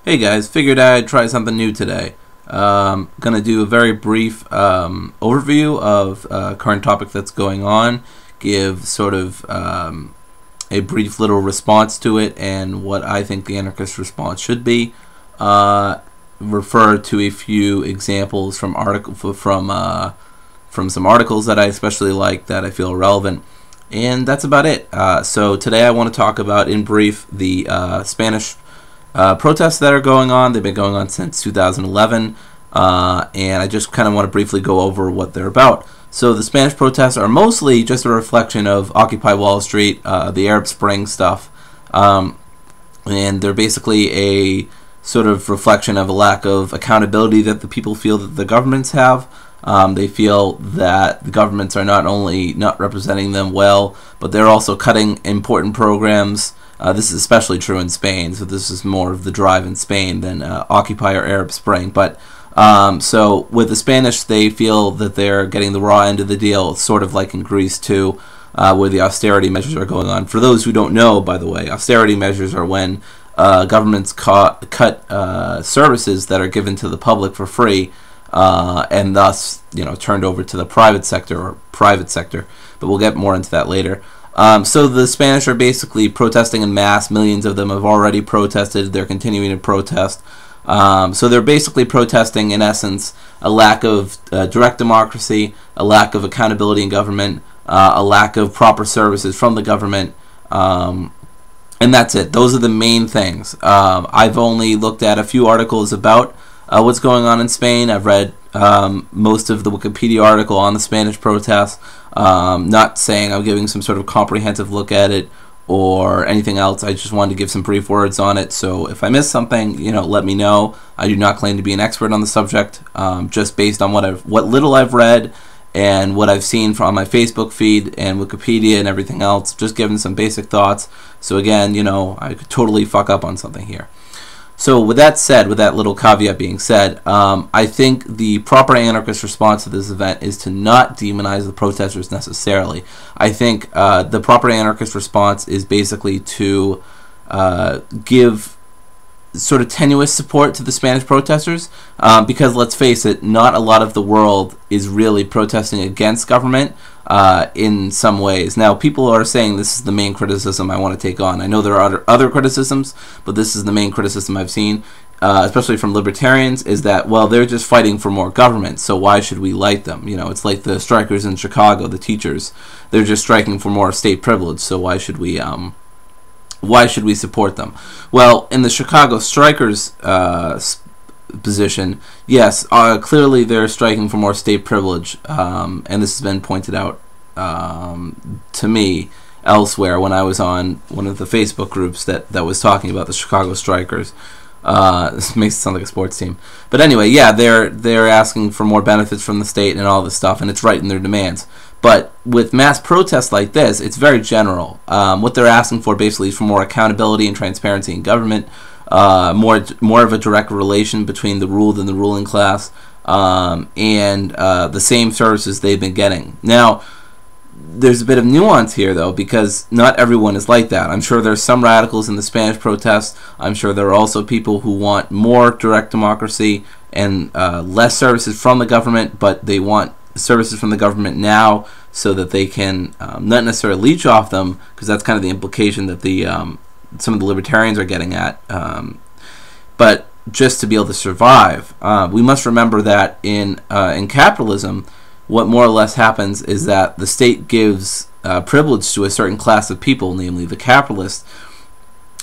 Hey guys, figured I'd try something new today. Gonna do a very brief overview of current topic that's going on, give sort of a brief little response to it and what I think the anarchist response should be. Refer to a few examples from some articles that I especially like that I feel relevant, and that's about it. So today I want to talk about, in brief, the Spanish protests that are going on. They've been going on since 2011, and I just kind of want to briefly go over what they're about. So the Spanish protests are mostly just a reflection of Occupy Wall Street, the Arab Spring stuff, and they're basically a sort of reflection of a lack of accountability that the people feel that the governments have. They feel that the governments are not only not representing them well, but they're also cutting important programs. This is especially true in Spain, so this is more of the drive in Spain than Occupy or Arab Spring. But so with the Spanish, they feel that they're getting the raw end of the deal, sort of like in Greece too, where the austerity measures are going on. For those who don't know, by the way, austerity measures are when governments cut services that are given to the public for free, and thus, turned over to the private sector. But we'll get more into that later. So the Spanish are basically protesting en masse. Millions of them have already protested. They're continuing to protest. So they're basically protesting, in essence, a lack of direct democracy, a lack of accountability in government, a lack of proper services from the government, and that's it. Those are the main things. I've only looked at a few articles about what's going on in Spain. I've read most of the Wikipedia article on the Spanish protests. Not saying I'm giving some sort of comprehensive look at it or anything else. I just wanted to give some brief words on it. So if I missed something, let me know. I do not claim to be an expert on the subject. Just based on what little I've read and what I've seen from my Facebook feed and Wikipedia and everything else. Just giving some basic thoughts. So again, I could totally fuck up on something here. So with that said, with that little caveat being said, I think the proper anarchist response to this event is to not demonize the protesters necessarily. I think the proper anarchist response is basically to give sort of tenuous support to the Spanish protesters, because let's face it, not a lot of the world is really protesting against government in some ways. Now, people are saying this is the main criticism I want to take on. I know there are other criticisms, but this is the main criticism I've seen, especially from libertarians, is that, well, they're just fighting for more government, so why should we like them? It's like the strikers in Chicago, the teachers. They're just striking for more state privilege, so why should we support them? Well, in the Chicago strikers' position, yes, clearly they're striking for more state privilege, and this has been pointed out to me elsewhere when I was on one of the Facebook groups that was talking about the Chicago strikers. This makes it sound like a sports team. But anyway, yeah, they're asking for more benefits from the state and all this stuff, and it's right in their demands. But with mass protests like this, it's very general. What they're asking for basically is for more accountability and transparency in government, more of a direct relation between the ruled and the ruling class, and the same services they've been getting. Now, there's a bit of nuance here, though, because not everyone is like that. I'm sure there's some radicals in the Spanish protests. I'm sure there are also people who want more direct democracy and less services from the government, but they want services from the government now so that they can not necessarily leech off them, because that's kind of the implication that some of the libertarians are getting at, but just to be able to survive. We must remember that in capitalism, what more or less happens is that the state gives privilege to a certain class of people, namely the capitalists,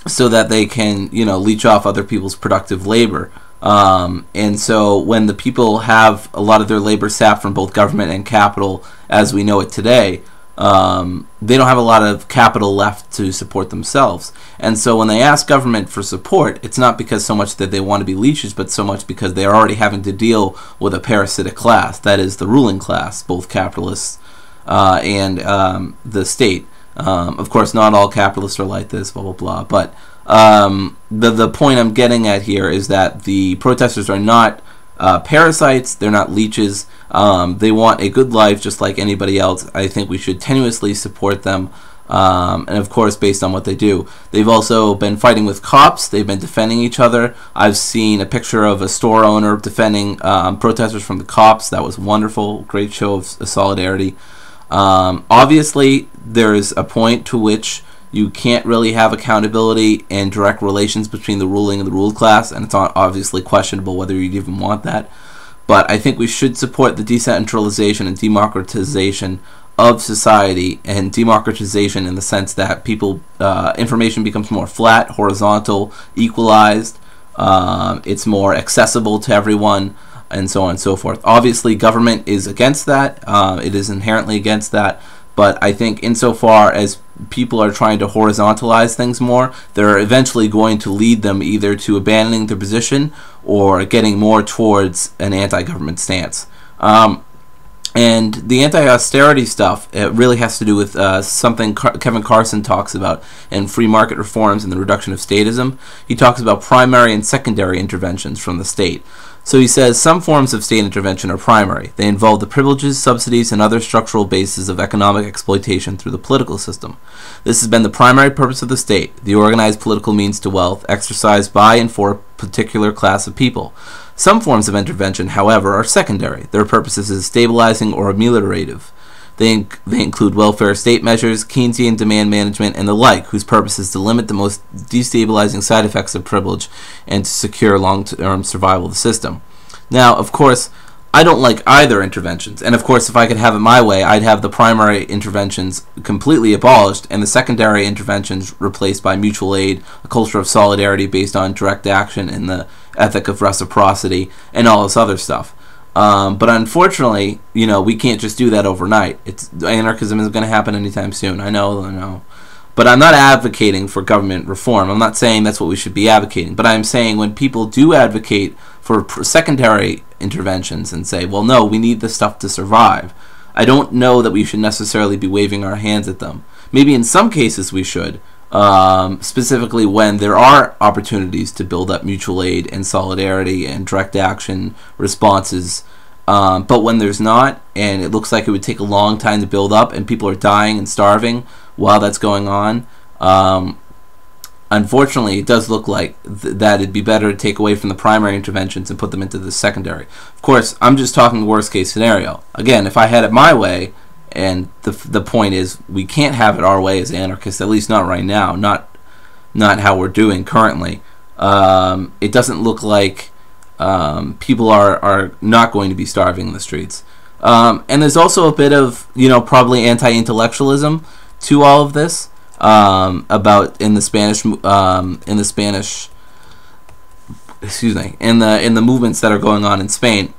so that they can leech off other people's productive labor. And so when the people have a lot of their labor sapped from both government and capital as we know it today, they don't have a lot of capital left to support themselves. And so when they ask government for support, it's not because so much that they want to be leeches, but so much because they are already having to deal with a parasitic class, that is the ruling class, both capitalists and the state. Of course, not all capitalists are like this, blah, blah, blah. But the point I'm getting at here is that the protesters are not parasites, they're not leeches. They want a good life just like anybody else. I think we should tenuously support them. and of course based on what they do. They've also been fighting with cops. They've been defending each other. I've seen a picture of a store owner defending protesters from the cops. That was wonderful. Great show of solidarity. Obviously, there's a point to which you can't really have accountability and direct relations between the ruling and the ruled class, and it's obviously questionable whether you'd even want that. But I think we should support the decentralization and democratization of society, and democratization in the sense that information becomes more flat, horizontal, equalized, it's more accessible to everyone, and so on and so forth. Obviously, government is against that. It is inherently against that. But I think insofar as people are trying to horizontalize things more, they're eventually going to lead them either to abandoning their position or getting more towards an anti-government stance. And the anti-austerity stuff, it really has to do with something Kevin Carson talks about in Free Market Reforms and the Reduction of Statism. He talks about primary and secondary interventions from the state. So he says some forms of state intervention are primary. They involve the privileges, subsidies, and other structural bases of economic exploitation through the political system. This has been the primary purpose of the state, the organized political means to wealth, exercised by and for a particular class of people. Some forms of intervention, however, are secondary. Their purposes is stabilizing or ameliorative. They include welfare state measures, Keynesian demand management, and the like, whose purpose is to limit the most destabilizing side effects of privilege and to secure long-term survival of the system. Now, of course, I don't like either interventions, and of course, if I could have it my way, I'd have the primary interventions completely abolished and the secondary interventions replaced by mutual aid, a culture of solidarity based on direct action, and the ethic of reciprocity, and all this other stuff. But unfortunately, we can't just do that overnight. Anarchism isn't going to happen anytime soon. I know. But I'm not advocating for government reform. I'm not saying that's what we should be advocating. But I'm saying when people do advocate for secondary interventions and say, well, no, we need this stuff to survive, I don't know that we should necessarily be waving our hands at them. Maybe in some cases we should, specifically when there are opportunities to build up mutual aid and solidarity and direct action responses. But when there's not, and it looks like it would take a long time to build up, and people are dying and starving while that's going on, unfortunately, it does look like that it'd be better to take away from the primary interventions and put them into the secondary. Of course, I'm just talking worst case scenario. Again, if I had it my way, and the point is, we can't have it our way as anarchists, at least not right now, not how we're doing currently. It doesn't look like people are not going to be starving in the streets. And there's also a bit of, probably anti-intellectualism to all of this, about in the movements that are going on in Spain.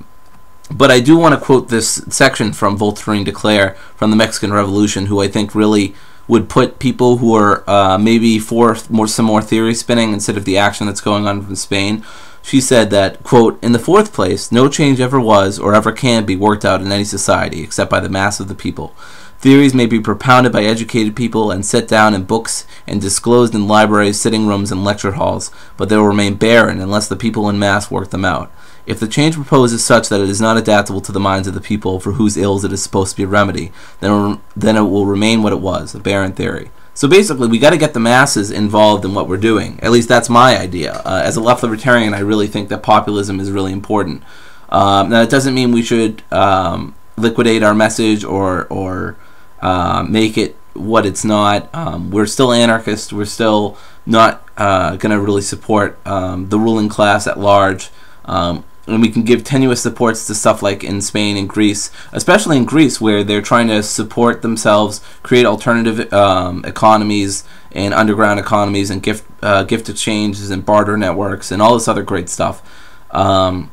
But I do want to quote this section from Voltaire de Cleyre from the Mexican Revolution, who I think really would put people who are maybe for some more theory spinning instead of the action that's going on in Spain. She said that, quote, "In the fourth place, no change ever was or ever can be worked out in any society except by the mass of the people. Theories may be propounded by educated people and set down in books and disclosed in libraries, sitting rooms, and lecture halls, but they will remain barren unless the people in mass work them out. If the change proposed is such that it is not adaptable to the minds of the people for whose ills it is supposed to be a remedy, then it will remain what it was, a barren theory." So basically, we got to get the masses involved in what we're doing. At least that's my idea. As a left-libertarian, I really think that populism is really important. Now, it doesn't mean we should liquidate our message or make it what it's not. We're still anarchists. We're still not going to really support the ruling class at large. And we can give tenuous supports to stuff like in Spain and Greece, especially in Greece, where they're trying to support themselves, create alternative economies and underground economies and gift exchanges and barter networks and all this other great stuff. And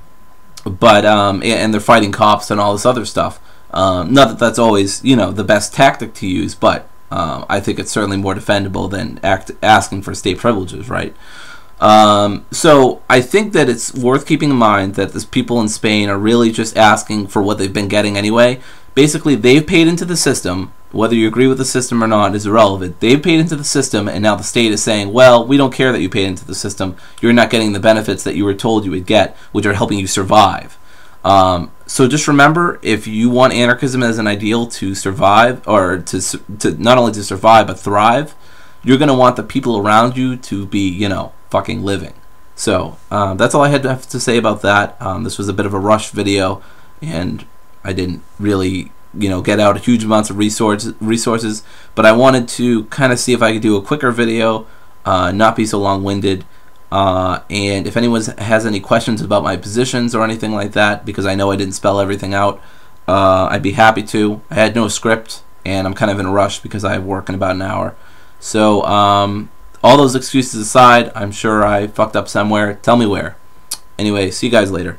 they're fighting cops and all this other stuff. Not that that's always, the best tactic to use, but I think it's certainly more defendable than asking for state privileges, right? So I think that it's worth keeping in mind that these people in Spain are really just asking for what they've been getting anyway. Basically, they've paid into the system. Whether you agree with the system or not is irrelevant. They've paid into the system, and now the state is saying, well, we don't care that you paid into the system. You're not getting the benefits that you were told you would get, which are helping you survive. So just remember, if you want anarchism as an ideal to survive, or to not only to survive but thrive, you're going to want the people around you to be, you know, fucking living. So that's all I had to have to say about that. This was a bit of a rush video, and I didn't really, you know, get out huge amounts of resources, but I wanted to kind of see if I could do a quicker video, not be so long-winded. And if anyone has any questions about my positions or anything like that, because I know I didn't spell everything out, I'd be happy to. I had no script, and I'm kind of in a rush because I work in about an hour. So all those excuses aside, I'm sure I fucked up somewhere. Tell me where. Anyway, see you guys later.